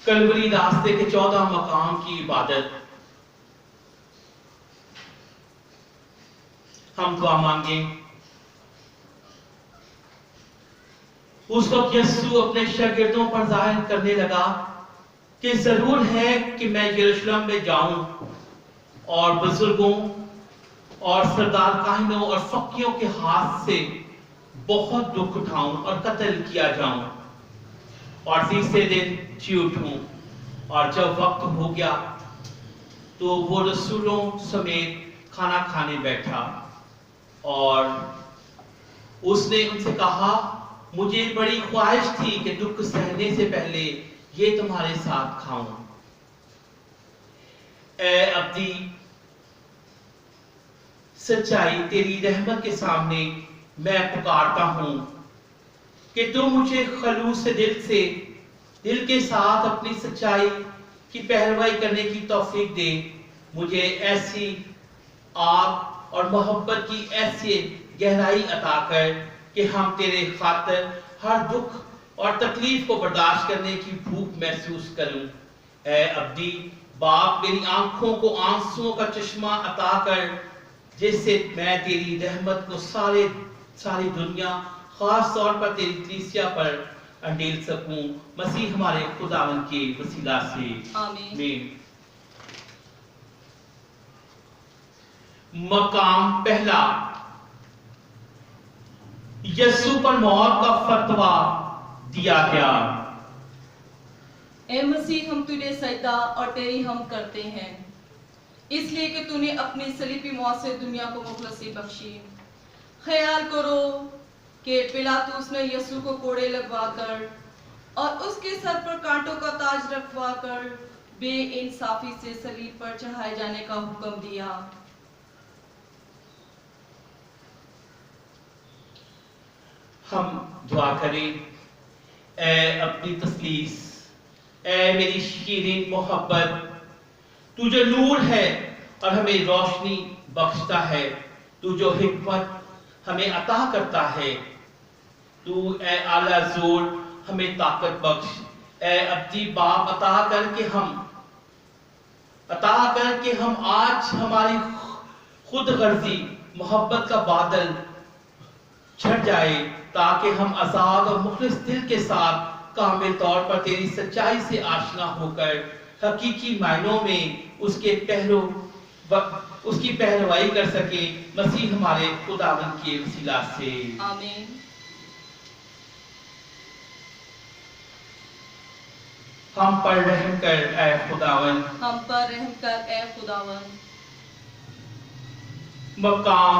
کلوری راستے کے 14 مقام کی عبادت. ہم دعا مانگیں. اس وقت یسوع اپنے شاگردوں پر ظاہر کرنے لگا کہ ضرور ہے کہ میں یروشلم میں جاؤں اور بزرگوں اور سردار کاہنوں اور فقیوں کے ہاتھ سے بہت دکھ اٹھاؤں اور قتل کیا جاؤں اور تیسرے دن جی اٹھوں. اور جب وقت ہو گیا تو وہ رسولوں سمیت کھانا کھانے بیٹھا اور اس نے ان سے کہا مجھے بڑی خواہش تھی کہ دکھ سہنے سے پہلے یہ تمہارے ساتھ کھاؤں. اے ابدی سچائی تیری رحمت کے سامنے میں پکارتا ہوں کہ تم مجھے خلوص دل کے ساتھ اپنی سچائی کی پیروی کرنے کی توفیق دے. مجھے ایسی آگ اور محبت کی ایسی گہرائی عطا کر کہ ہم تیرے خاطر ہر دکھ اور تکلیف کو برداشت کرنے کی بھوک محسوس کروں. اے ابدی باپ میری آنکھوں کو آنسوؤں کا چشمہ عطا کر جس سے میں تیری رحمت کو ساری دنیا خاص طور پر تیری کلیسیا پر انڈیل سکوں. مسیح ہمارے خداوند کے وسیلہ سے آمین. مقام پہلا. یسوع پر موت کا فتویٰ دیا گیا. اے مسیح ہم تجھے سجدہ اور تیری ہم کرتے ہیں اس لیے کہ تو نے اپنی صلیبی موت سے دنیا کو مخلصی بخشی. خیال کرو کہ پلاطس نے یسوع کو کوڑے لگوا کر اور اس کے سر پر کانٹوں کا تاج رکھوا کر بے انصافی سے صلیب پر چڑھائے جانے کا حکم دیا. ہم دعا کریں. اے اپنی تثلیث، اے میری شیرین محبت، تو جو نور ہے اور ہمیں روشنی بخشتا ہے، تو جو حکمت ہمیں عطا کرتا ہے، تو اے اعلیٰ زور ہمیں طاقت بخش. اے ابدی باپ عطا کر کہ ہم آج ہماری خود غرضی محبت کا بادل چھٹ جائے تاکہ ہم آزاد اور مخلص دل کے ساتھ کامل طور پر تیری سچائی سے آشنا ہو کر حقیقی معنوں میں اس کی پیروی کر سکے. مسیح ہمارے خداوند کے وسیلہ سے آمین. ہم پر رحم کر اے خداوند. ہم پر رحم کر اے خداوند. مقام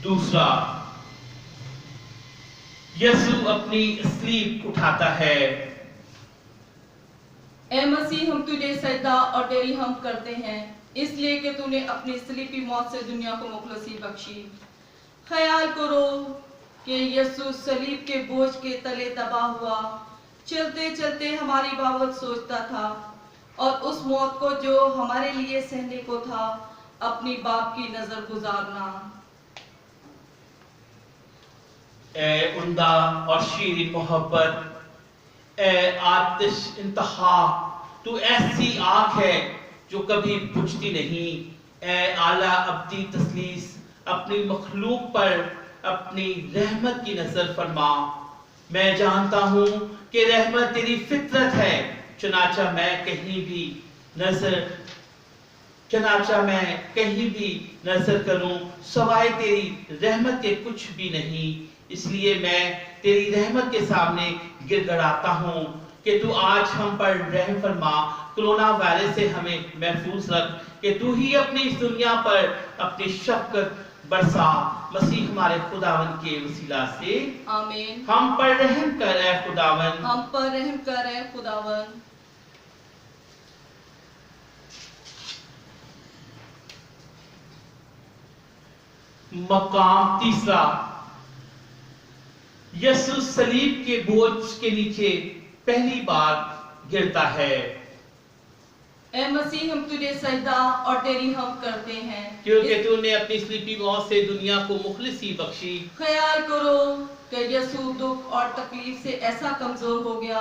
دوسرا. یسوع اپنی صلیب اٹھاتا ہے. اے مسیح ہم تجھے سجدہ اور تیری ہم کرتے ہیں اس لیے کہ تو نے اپنی صلیبی موت سے دنیا کو مخلصی بخشی. خیال کرو کہ یسوع صلیب کے بوجھ کے تلے دبا ہوا چلتے چلتے ہماری بابت سوچتا تھا اور اس موت کو جو ہمارے لیے سہنے کو تھا اپنی باپ کی نظر گزارنا. اے عمدہ اور شیرین محبت، اے آتش انتہا، تو ایسی آگ ہے جو کبھی بجھتی نہیں. اے اعلیٰ ابدی تثلیث اپنی مخلوق پر اپنی رحمت کی نظر فرما. میں جانتا ہوں کہ رحمت تیری فطرت ہے، چنانچہ میں کہیں بھی نظر کروں سوائے تیری رحمت کے کچھ بھی نہیں. اس لیے میں تیری رحمت کے سامنے گر گڑاتا ہوں کہ تو آج ہم پر رحم فرما. کرونا وائرس سے ہمیں محفوظ رکھ کہ تو ہی اپنی اس دنیا پر اپنی شفقت برسا. مسیح ہمارے خداوند کے وسیلہ سے آمین. ہم پر رحم کر اے خداوند. ہم پر رحم کر اے خداوند. مقام تیسرا. یسوع صلیب کے بوجھ کے نیچے پہلی بار گرتا ہے. اے مسیح ہم تجھے سجدہ اور تیری ہم کرتے ہیں کیونکہ تو نے اپنی صلیبی موت سے دنیا کو مخلصی بخشی. خیال کرو کہ یسوع دکھ اور تکلیف سے ایسا کمزور ہو گیا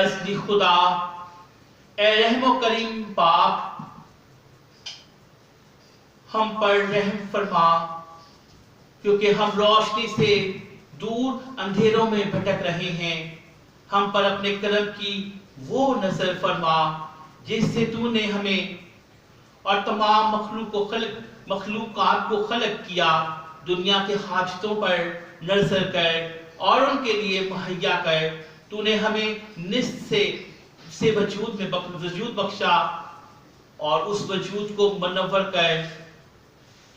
ازلی خدا، اے رحم و کریم پاک، ہم پر رحم فرما، کیونکہ ہم روشنی سے دور اندھیروں میں بھٹک رہے ہیں۔ ہم پر اپنے کرم کی وہ نظر فرما جس سے تو نے ہمیں اور تمام مخلوقات کو خلق کیا۔ دنیا کے حاجتوں پر نظر کر اور ان کے لیے مہیا کر۔ تو نے ہمیں نصف سے وجود بخشا اور اس وجود کو منور کر،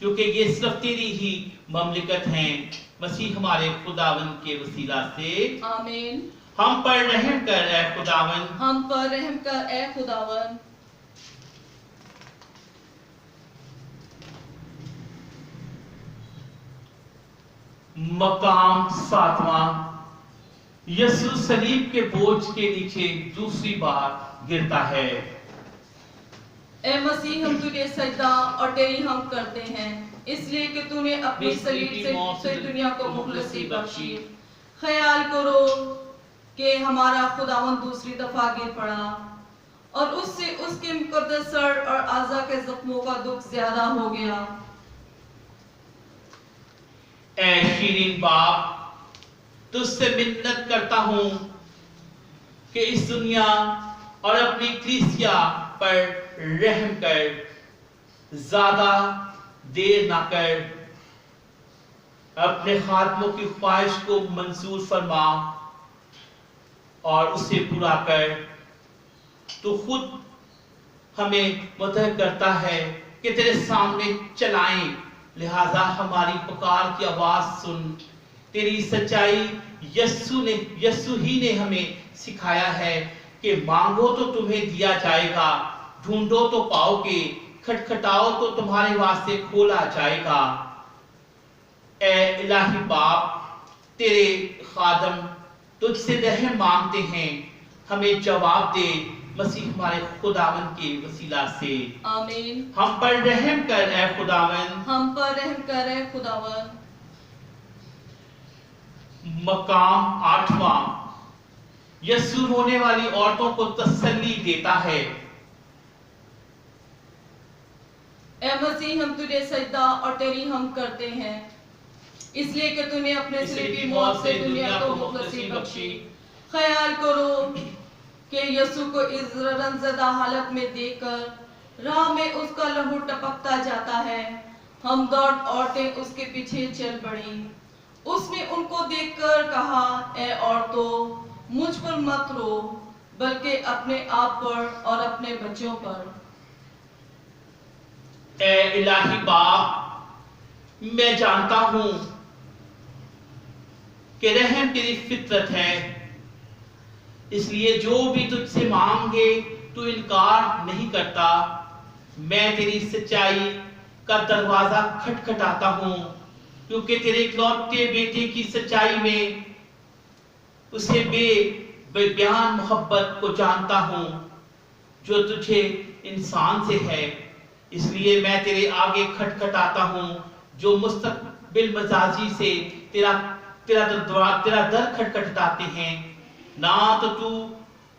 کیونکہ یہ صرف تیری ہی مملکت ہیں۔ مسیح ہمارے خداوند کے وسیلہ سے آمین۔ ہم پر رحم کر اے خداوند، ہم پر رحم کر اے خداوند۔ مقام 7واں، یسوع صلیب کے بوجھ کے نیچے دوسری بار گرتا ہے۔ اے مسیح، ہم تجھے سجدہ اور تیری حمد کرتے ہیں، اس لیے کہ تو نے اپنی صلیب سے دنیا کو مخلصی بخشی۔ خیال کرو کہ ہمارا خداوند دوسری دفعہ گر پڑا اور اس سے اس کے مقدس سر اور اعضاء کے زخموں کا دکھ زیادہ ہو گیا۔ اے شیرین باپ، تجھ سے منت کرتا ہوں کہ اس دنیا اور اپنی کلیسیا پر رحم کر، زیادہ دیر نہ کر، اپنے خادموں کی خواہش کو منظور فرما اور اسے پورا کر۔ تو خود ہمیں متحد کرتا ہے کہ تیرے سامنے چلائیں، لہذا ہماری پکار کی آواز سن۔ تیری سچائی یسوع ہی نے ہمیں سکھایا ہے کہ مانگو تو تمہیں دیا جائے گا، ڈھونڈو تو پاؤ گے، کھٹکھٹاؤ تو تمہارے واسطے کھولا جائے گا۔ اے الہی باپ، تیرے خادم تجھ سے رحم مانگتے ہیں، ہمیں جواب دے مسیح ہمارے خداوند کے وسیلہ سے آمین۔ ہم پر رحم کر اے خداوند، ہم پر رحم کر اے خداوند۔ مقام 8واں، یسوع رونے والی عورتوں کو تسلی دیتا ہے۔ اے مسیح، ہم تجھے سجدہ اور تیری حمد کرتے ہیں، اس لیے کہ تو نے اپنے صلیبی موت سے دنیا کو مخلصی بخشی۔ خیال کرو کہ یسوع کو اس رنزدہ حالت میں دیکھ کر راہ میں اس کا لہو ٹپکتا جاتا ہے، ہم عورتیں اس کے پیچھے چل پڑیں۔ اس نے ان کو دیکھ کر کہا، اے عورتوں، مجھ پر مت رو، بلکہ اپنے آپ پر اور اپنے بچوں پر۔ اے الہی باپ، میں جانتا ہوں کہ رحم تیری فطرت ہے، اس لیے جو بھی تجھ سے مانگے تو انکار نہیں کرتا۔ میں تیری سچائی کا دروازہ کھٹکھٹاتا ہوں، کیونکہ تیرے اکلوتے بیٹے کی سچائی میں اسے بے بیان محبت کو جانتا ہوں جو تجھے انسان سے ہے۔ اس لیے میں تیرے آگے کھٹکھٹاتا ہوں جو مستقبل مزاجی سے تیرا در کھٹکھٹاتے ہیں۔ نہ تو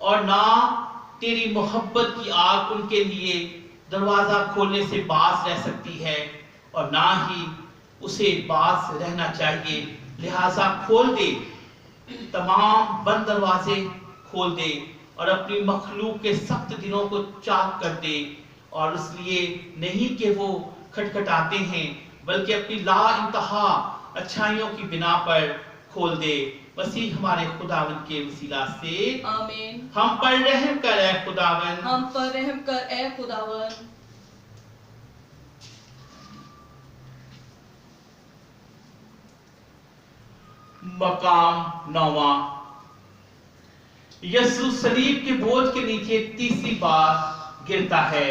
اور نہ تیری محبت کی آگ ان کے لیے دروازہ کھولنے سے باز رہ سکتی ہے، اور نہ ہی اسے باز رہنا چاہیے۔ لہٰذا کھول دے، تمام بند دروازے کھول دے اور اپنی مخلوق کے سخت دلوں کو چاک کر دے، اور اس لیے نہیں کہ وہ کھٹکھٹاتے ہیں بلکہ اپنی لا انتہا اچھائیوں کی بنا پر کھول دے۔ مسیح ہمارے خداوند کے وسیلہ سے آمین۔ ہم پر رحم کر اے خداوند، ہم پر رحم کر اے خداوند۔ مقام 9واں، یسوع صلیب کے بوجھ کے نیچے تیسری بار گرتا ہے۔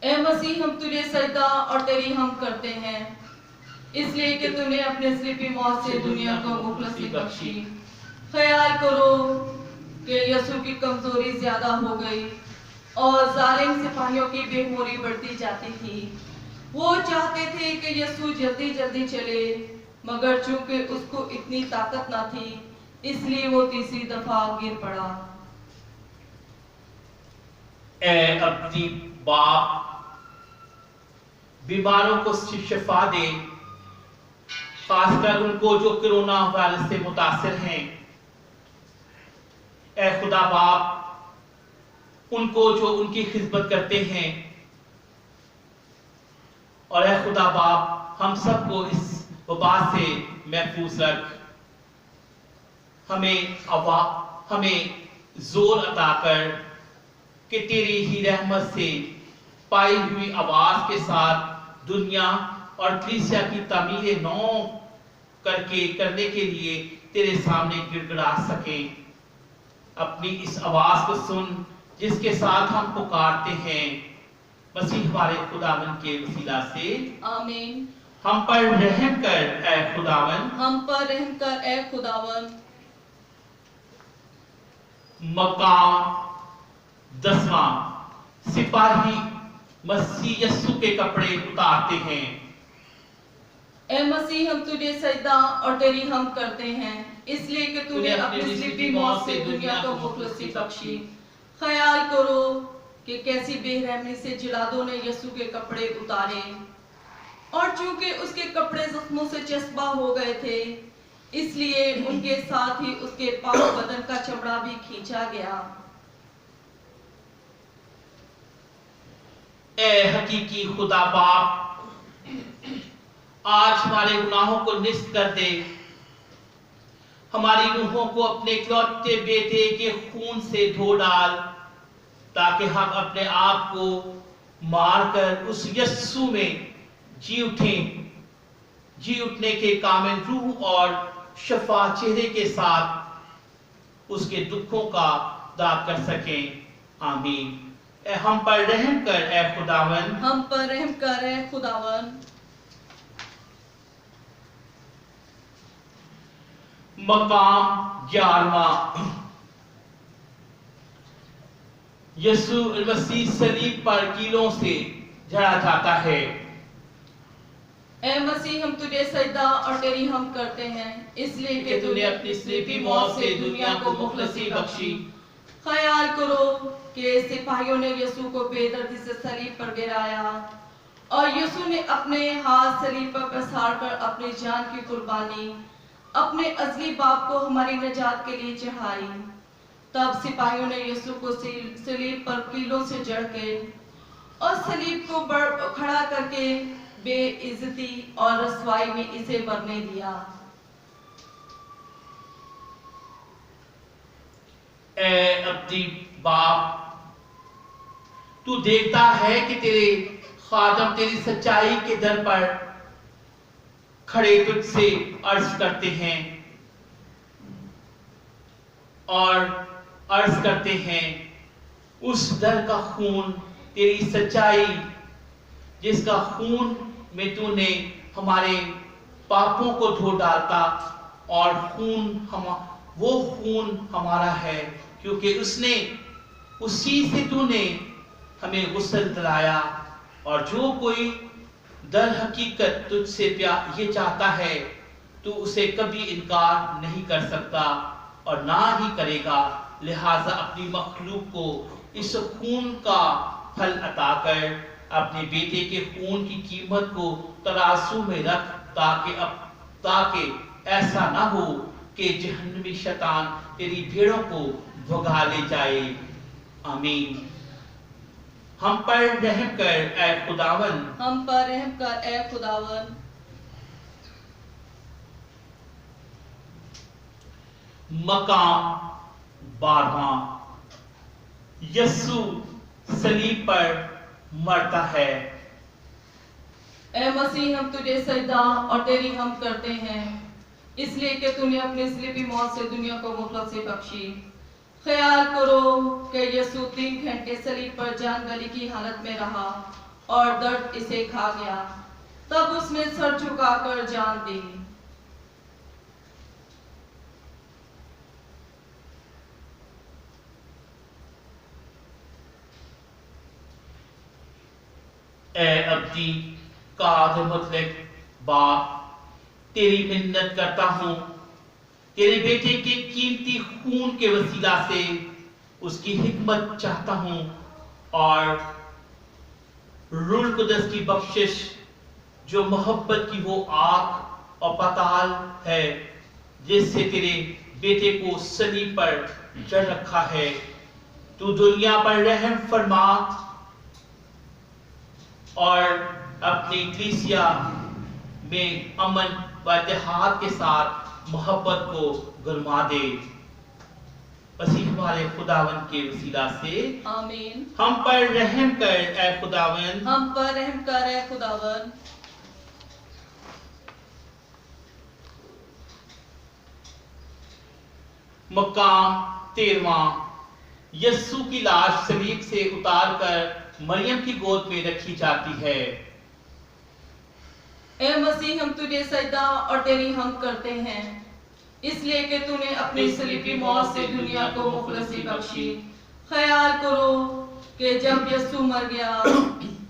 اے مسیح، ہم تجھے سجدہ اور تیری حمد کرتے ہیں، اس لیے کہ تو نے اپنے صلیبی موت سے دنیا کو مخلصی بخشی۔ خیال کرو کہ یسوع کی کمزوری زیادہ ہو گئی اور ظالم سپاہیوں کی بے موری بڑھتی جاتی تھی۔ وہ چاہتے تھے کہ یسوع جلدی جلدی چلے، مگر چونکہ اس کو اتنی طاقت نہ تھی اس لیے وہ تیسری دفعہ گر پڑا۔ اے ابدی باپ، بیماروں کو شفا دے، خاص کر ان کو جو کرونا وائرس سے متاثر ہیں۔ اے خدا باپ، ان کو جو ان کی خدمت کرتے ہیں، اور اے خدا باپ ہم سب کو اس وبا سے محفوظ رکھ۔ ہمیں زور عطا کر کہ تیری ہی رحمت سے پائی ہوئی آواز کے ساتھ دنیا اور کلیسیا کی تعمیر نو کرنے کے لیے تیرے سامنے گڑ گڑا سکیں۔ اپنی اس آواز کو سن جس کے ساتھ ہم پکارتے ہیں، مسیح ہمارے خداوند کے وسیلہ سے آمین۔ ہم پر رحم کر اے خداوند، ہم پر رحم کر اے خداوند۔ مقام 10واں، سپاہی مسیح یسوع کے کپڑے اتارتے ہیں۔ اے مسیح ہم تجھے سجدہ اور تیری حمد کرتے ہیں، اس لیے کہ تو نے اپنی صلیبی موت سے دنیا کو مخلصی بخشی۔ خیال کرو کہ کیسی بے رحمی سے جلادوں نے یسوع کے کپڑے اتارے، اور چونکہ اس کے کپڑے زخموں سے چسپاں ہو گئے تھے، اس لیے ان کے ساتھ ہی اس کے پاک بدن کا چمڑا بھی کھینچا گیا۔ اے حقیقی خدا باپ، آج ہمارے گناہوں کو نست کر دے، ہماری روحوں کو اپنے اکلوتے بیٹے کے خون سے دھو ڈال، تاکہ ہم اپنے آپ کو مار کر اس یسوع میں جی اٹھنے کے کامل روح اور شفا چہرے کے ساتھ اس کے دکھوں کا داد کر سکیں۔ آمین۔ اے ہم پر رحم کر اے خداوند، ہم پر رحم کر اے خداوند۔ مقام 11واں، یسوع المسیح صلیب پر کیلوں سے جڑا جاتا ہے۔ اے مسیح ہم تجھے سجدہ اور تیری حمد کرتے ہیں، اس لیے کہ تو نے اپنی صلیبی موت سے دنیا کو مخلصی بخشی۔ خیال کرو کہ سپاہیوں نے یسوع کو بے دردی سے صلیب پر گرایا، اور یسوع نے اپنے ہاتھ صلیب پر پسار کر اپنی جان کی قربانی اپنے ازلی باپ کو ہماری نجات کے لیے چڑھائی۔ تب سپاہیوں نے یسوع کو صلیب پر کیلوں سے جڑ کے اور صلیب کو کھڑا کر کے بے عزتی اور رسوائی میں اسے مرنے دیا۔ اے ابدی باپ، تو دیکھتا ہے کہ تیرے خادم تیری سچائی کے در پر کھڑے تجھ سے عرض کرتے ہیں اس در کا خون، تیری سچائی جس کا خون میں تو نے ہمارے پاپوں کو دھو ڈالتا، اور وہ خون ہمارا ہے، کیونکہ اسی سے تو نے ہمیں غسل دلایا۔ اور جو کوئی در حقیقت تجھ سے یہ چاہتا ہے تو اسے کبھی انکار نہیں کر سکتا اور نہ ہی کرے گا، لہٰذا اپنی مخلوق کو اس خون کا پھل عطا کر اپنے بیٹے کے خون کی قیمت کو ترازو میں رکھ، تاکہ ایسا نہ ہو کہ جہنمی شیطان تیری بھیڑوں کو بھگا لے جائے۔ آمین۔ ہم پر رحم کر اے خداوند، ہم پر رحم کر اے خداوند۔ مقام 12واں، یسوع صلیب پر مرتا ہے۔ اے مسیح ہم تجھے سجدہ اور تیری حمد کرتے ہیں، اس لیے کہ تو نے اپنی صلیبی موت سے دنیا کو مخلصی بخشی۔ خیال کرو کہ یسوع 3 گھنٹے صلیب پر جان گلی کی حالت میں رہا اور درد اسے کھا گیا، تب اس نے سر جھکا کر جان دی۔ اے ابدی قادر مطلق باپ، تیری منت کرتا ہوں تیرے بیٹے کے قیمتی خون کے وسیلہ سے اس کی حکمت چاہتا ہوں اور روح القدس کی بخشش جو محبت کی وہ آگ اور پتال ہے جس سے تیرے بیٹے کو صلیب پر چڑھ رکھا ہے، تو دنیا پر رحم فرما اور اپنی کلیسیا میں امن و اتحاد کے ساتھ محبت کو گرما دے۔ مسیح ہمارے خداوند کے وسیلہ سے آمین۔ ہم پر رحم کر اے خداوند، ہم پر رحم کر اے خداوند۔ مقام 13واں، یسوع کی لاش صلیب سے اتار کر مریم کی گود میں رکھی جاتی ہے۔ اے مسیح ہم تجھے سجدہ اور تیری حمد کرتے ہیں، اس لیے کہ تو نے اپنی صلیبی موت سے دنیا کو مخلصی بخشی۔ خیال کرو کہ جب یسوع مر گیا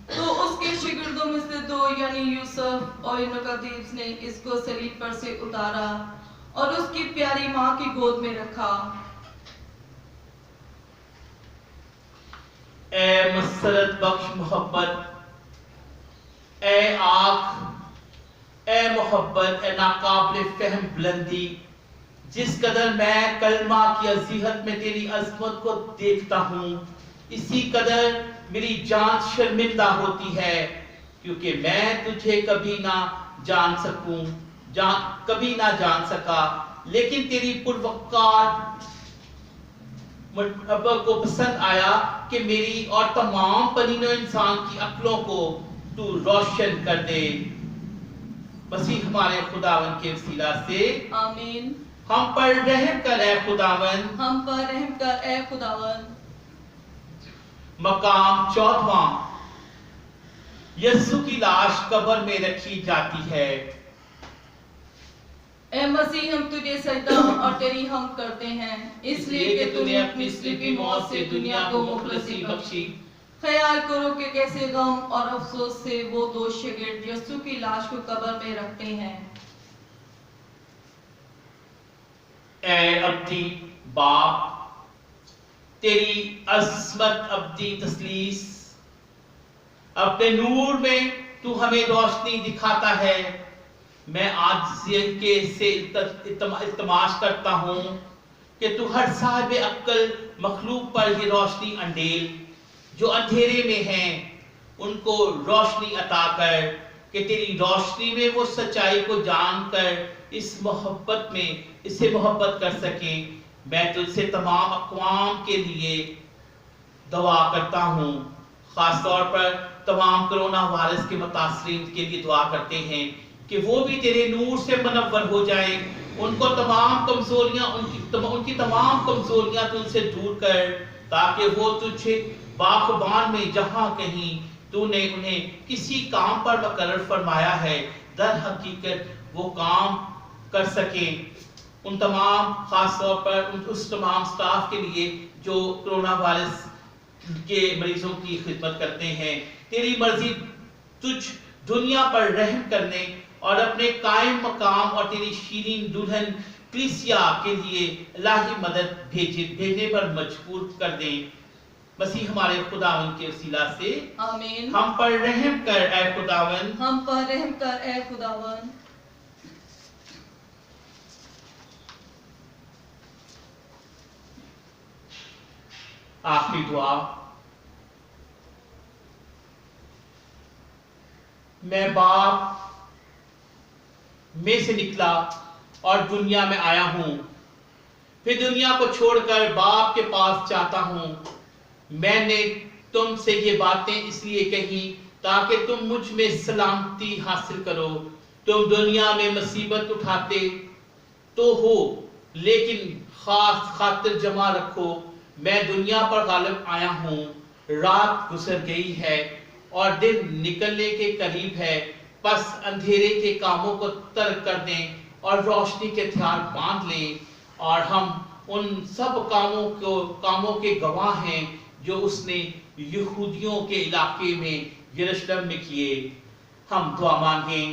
تو اس کے شاگردوں میں سے 2 یعنی یوسف اور نقدیس نے اس کو صلیب پر سے اتارا اور اس کی پیاری ماں کی گود میں رکھا۔ اے مسرت بخش محبت، اے آنکھ، اے محبت، اے ناقابل فہم بلندی، جس قدر میں کلمہ کی عظیمت میں تیری عظمت کو دیکھتا ہوں، اسی قدر میری جان شرمندہ ہوتی ہے، کیونکہ میں تجھے کبھی نہ جان سکا، لیکن تیری پروقار محبت کو پسند آیا کہ میری اور تمام بنی نوع انسان کی عقلوں کو تو روشن کر دے۔ مسیح ہمارے خداوند کے وسیلہ سے آمین۔ ہم پر رحم کر اے خداوند، ہم پر رحم کر اے خداوند۔ مقام 14واں، یسوع کی لاش قبر میں رکھی جاتی ہے۔ اے مسیح ہم تجھے سجدہ اور تیری حمد کرتے ہیں، اس لیے کہ تو نے اپنی صلیبی موت سے دنیا کو مخلصی بخشی۔ خیال کرو کہ کیسے غم اور افسوس سے وہ 2 شاگرد یسوع کی لاش کو قبر میں رکھتے ہیں۔ اے ابدی باپ، تیری عظمت ابدی تثلیث، اپنے نور میں تو ہمیں روشنی دکھاتا ہے۔ میں عاجزیت کے سے التماس کرتا ہوں کہ تو ہر صاحب عقل مخلوق پر یہ روشنی انڈیل جو اندھیرے میں ہیں، ان کو روشنی عطا کر کہ تیری روشنی میں وہ سچائی کو جان کر اس سے محبت کر سکیں۔ میں تجھ سے تمام اقوام کے لیے دعا کرتا ہوں، خاص طور پر تمام کرونا وائرس کے متاثرین کے لیے دعا کرتے ہیں کہ وہ بھی تیرے نور سے منور ہو جائیں، ان کو تمام کمزوریاں ان کی تمام کمزوریاں تو ان سے دور کر، تاکہ وہ تجھے باخبان میں جہاں کہیں تو نے انہیں کسی کام پر مقرر فرمایا ہے در حقیقت وہ کام کر سکیں۔ ان تمام خاص طور پر اس تمام سٹاف کے لیے جو کرونا وائرس کے مریضوں کی خدمت کرتے ہیں، تیری مرضی تجھ دنیا پر رحم کرنے اور اپنے قائم مقام اور تیری شیرین دلہن کلیسیا کے لیے الہی مدد بھیجنے پر مجبور کر دیں۔ مسیح ہمارے خداوند کے وسیلہ سے آمین۔ ہم پر رحم کر اے خداوند، ہم پر رحم کر اے خداوند۔ آخری دعا۔ میں باپ میں سے نکلا اور دنیا میں آیا ہوں، پھر دنیا کو چھوڑ کر باپ کے پاس جاتا ہوں۔ میں نے تم سے یہ باتیں اس لیے کہی تاکہ تم مجھ میں سلامتی حاصل کرو۔ تم دنیا میں مصیبت اٹھاتے تو ہو، لیکن خاص خاطر جمع رکھو، میں دنیا پر غالب آیا ہوں۔ رات گزر گئی ہے اور دن نکلنے کے قریب ہے، پس اندھیرے کے کاموں کو ترک کر دیں اور روشنی کے ہتھیار باندھ لیں، اور ہم ان سب کاموں کے گواہ ہیں جو اس نے یہودیوں کے علاقے میں یروشلم میں کیے۔ ہم دعا مانگیں۔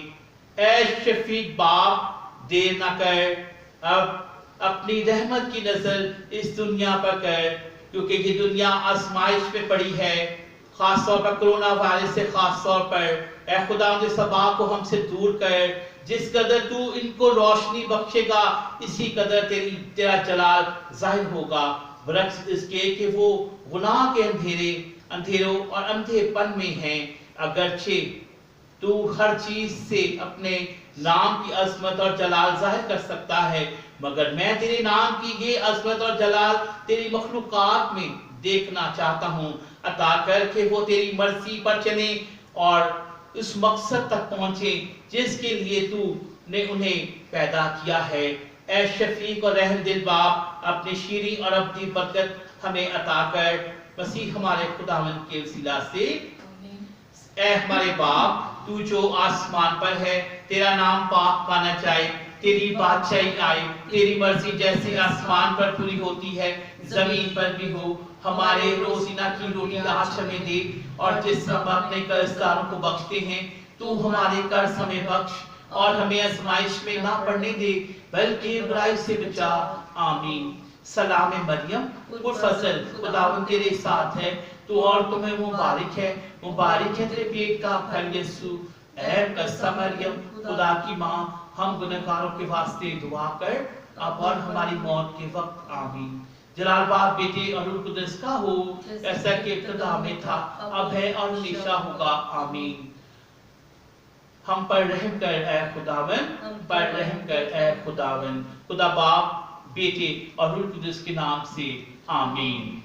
اے شفیق باپ، دیر نہ کر، اب اپنی رحمت کی نظر اس دنیا پر کر، کیونکہ یہ دنیا آزمائش میں پڑی ہے، خاص طور پر کرونا وائرس سے خاص طور پر۔ اے خدا اس وبا کو ہم سے دور کر، جس قدر تو ان کو روشنی بخشے گا اسی قدر تیرا جلال ظاہر ہوگا، برعکس اس کے کہ وہ گناہ کے اندھیروں اور اندھے پن میں ہیں۔ اگرچہ تو ہر چیز سے اپنے نام کی عظمت اور جلال ظاہر کر سکتا ہے، مگر میں تیرے نام کی یہ عظمت اور جلال تیری مخلوقات میں دیکھنا چاہتا ہوں۔ عطا کر کہ وہ تیری مرضی پر چلیں اور اس مقصد تک پہنچے جس کے لیے تو نے انہیں پیدا کیا ہے۔ اے شفیق اور رحم دل باپ، اپنی شیریں اور ابدی برکت ہمیں عطا کر، مسیح ہمارے خداوند کے وسیلہ سے۔ اے ہمارے باپ، تو جو آسمان پر ہے، تیرا نام پاک مانا جائے، تیری بادشاہی آئے، تیری مرضی جیسے آسمان پر پوری ہوتی ہے زمین پر بھی ہو۔ ہمارے روزینہ کی روٹی آج ہمیں دے، اور جس ہم اپنے قرض داروں کو بخشتے ہیں تو ہمارے قرض ہمیں بخش، اور ہمیں آزمائش میں نہ پڑنے دے بلکہ برائی سے بچا، آمین۔ سلام مریم، پرفضل، خداوند تیرے ساتھ ہے، تو عورتوں میں مبارک ہے، مبارک ہے تیرے پیٹ کا پھل یسوع۔ اے مقدسہ مریم، خدا کی ماں، ہم گنہگاروں کے واسطے دعا کر، اب اور ہماری موت کے وقت، آمین۔ جلال باپ، بیٹے اور روح القدس کا ہو، ایسا کہ ابتدا میں تھا، اب ہے اور ہمیشہ ہوگا، آمین۔ ہم پر رحم کر اے خداوند، پر رحم کر اے خداوند۔ خدا باپ، بیٹے اور روح القدس کے نام سے، آمین۔